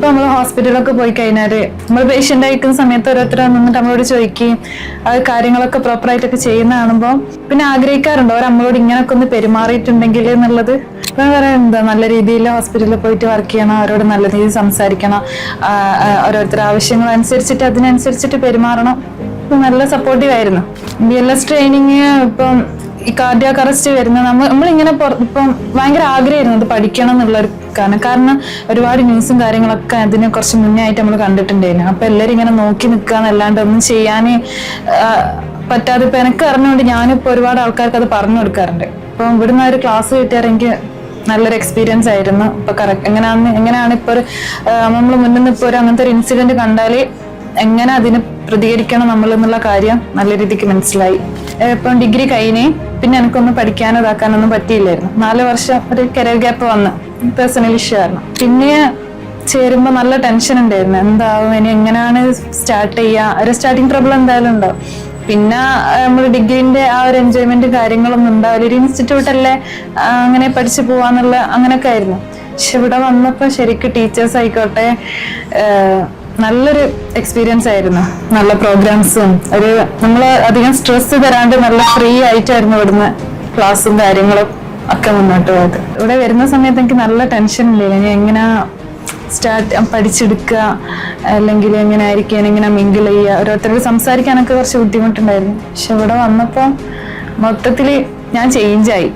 ഇപ്പൊ നമ്മൾ ഹോസ്പിറ്റലിലൊക്കെ പോയി കഴിഞ്ഞാല് നമ്മൾ പേഷ്യന്റ് ആയിരിക്കുന്ന സമയത്ത് ഓരോരുത്തർ നിന്നിട്ട് നമ്മളോട് ചോദിക്കുകയും അത് കാര്യങ്ങളൊക്കെ പ്രോപ്പറായിട്ടൊക്കെ ചെയ്യുന്ന കാണുമ്പോൾ പിന്നെ ആഗ്രഹിക്കാറുണ്ട് അവർ നമ്മളോട് ഇങ്ങനൊക്കെ ഒന്ന് പെരുമാറിയിട്ടുണ്ടെങ്കിൽ എന്നുള്ളത്. ഇപ്പൊ എന്താ നല്ല രീതിയിൽ ഹോസ്പിറ്റലിൽ പോയിട്ട് വർക്ക് ചെയ്യണം, അവരോട് നല്ല രീതിയിൽ സംസാരിക്കണം, ഓരോരുത്തരുടെ ആവശ്യങ്ങൾ അനുസരിച്ചിട്ട് അതിനനുസരിച്ചിട്ട് പെരുമാറണം. നല്ല സപ്പോർട്ടീവ് ആയിരുന്നു. BLS ട്രെയിനിങ് ഇപ്പം ഈ കാർഡിയാക് അറസ്റ്റ് വരുന്ന നമ്മളിങ്ങനെ ഇപ്പം ഭയങ്കര ആഗ്രഹമായിരുന്നു അത് പഠിക്കണം എന്നുള്ളൊരു കാരണം ഒരുപാട് ന്യൂസും കാര്യങ്ങളൊക്കെ അതിനെ കുറച്ച് മുന്നേ ആയിട്ട് നമ്മൾ കണ്ടിട്ടുണ്ടായിരുന്നു. അപ്പൊ എല്ലാവരും ഇങ്ങനെ നോക്കി നിൽക്കാന്നല്ലാണ്ട് ഒന്നും ചെയ്യാനേ പറ്റാതെ ഇപ്പൊ എനിക്ക് അറിഞ്ഞുകൊണ്ട് ഞാനിപ്പോ ഒരുപാട് ആൾക്കാർക്ക് അത് പറഞ്ഞു കൊടുക്കാറുണ്ട്. ഇപ്പൊ ഇവിടുന്ന് ഒരു ക്ലാസ് കിട്ടിയാൽ എനിക്ക് നല്ലൊരു എക്സ്പീരിയൻസ് ആയിരുന്നു. ഇപ്പൊ എങ്ങനെയാണ് ഇപ്പൊ നമ്മൾ മുന്നിൽ നിന്ന് ഇപ്പൊ അങ്ങനത്തെ ഒരു ഇൻസിഡന്റ് കണ്ടാല് എങ്ങനെ അതിന് പ്രതികരിക്കണം നമ്മൾ എന്നുള്ള കാര്യം നല്ല രീതിക്ക് മനസ്സിലായി. ഇപ്പം ഡിഗ്രി കഴിഞ്ഞ് പിന്നെ എനിക്കൊന്നും പഠിക്കാനോ ഇതാക്കാനൊന്നും പറ്റിയില്ലായിരുന്നു. 4 വർഷം ഒരു കരിയർ ഗ്യാപ്പ് വന്ന് പേഴ്സണൽ ഇഷ്യൂ ആയിരുന്നു. പിന്നെ ചേരുമ്പോൾ നല്ല ടെൻഷൻ ഉണ്ടായിരുന്നു, എന്താവും ഇനി എങ്ങനെയാണ് സ്റ്റാർട്ട് ചെയ്യുക, ഒരു സ്റ്റാർട്ടിങ് ട്രബിൾ എന്തായാലും ഉണ്ടാവും. പിന്നെ നമ്മൾ ഡിഗ്രീന്റെ ആ ഒരു എൻജോയ്മെന്റ് കാര്യങ്ങളൊന്നും ഉണ്ടാവില്ല, ഒരു ഇൻസ്റ്റിറ്റ്യൂട്ടല്ലേ അങ്ങനെ പഠിച്ചു പോവാന്നുള്ള അങ്ങനെയൊക്കെ ആയിരുന്നു. പക്ഷെ ഇവിടെ വന്നപ്പോ ശരിക്കും ടീച്ചേഴ്സ് ആയിക്കോട്ടെ നല്ലൊരു എക്സ്പീരിയൻസ് ആയിരുന്നു. നല്ല പ്രോഗ്രാംസും നമ്മൾ അധികം സ്ട്രെസ് തരാണ്ട് നല്ല ഫ്രീ ആയിട്ടായിരുന്നു ഇവിടുന്ന് ക്ലാസ്സും കാര്യങ്ങളും ഒക്കെ മുന്നോട്ട് പോയത്. ഇവിടെ വരുന്ന സമയത്ത് എനിക്ക് നല്ല ടെൻഷൻ ഉണ്ടായിരുന്നു, ഇനി എങ്ങനെ പഠിച്ചെടുക്കുക, അല്ലെങ്കിൽ എങ്ങനെ ആയിരിക്കും, എങ്ങനെ മിങ്കിൾ ചെയ്യുക, ഓരോരുത്തരോട് സംസാരിക്കാനൊക്കെ കുറച്ച് ബുദ്ധിമുട്ടുണ്ടായിരുന്നു. പക്ഷെ ഇവിടെ വന്നപ്പോൾ മൊത്തത്തിൽ ഞാൻ ചേഞ്ചായി.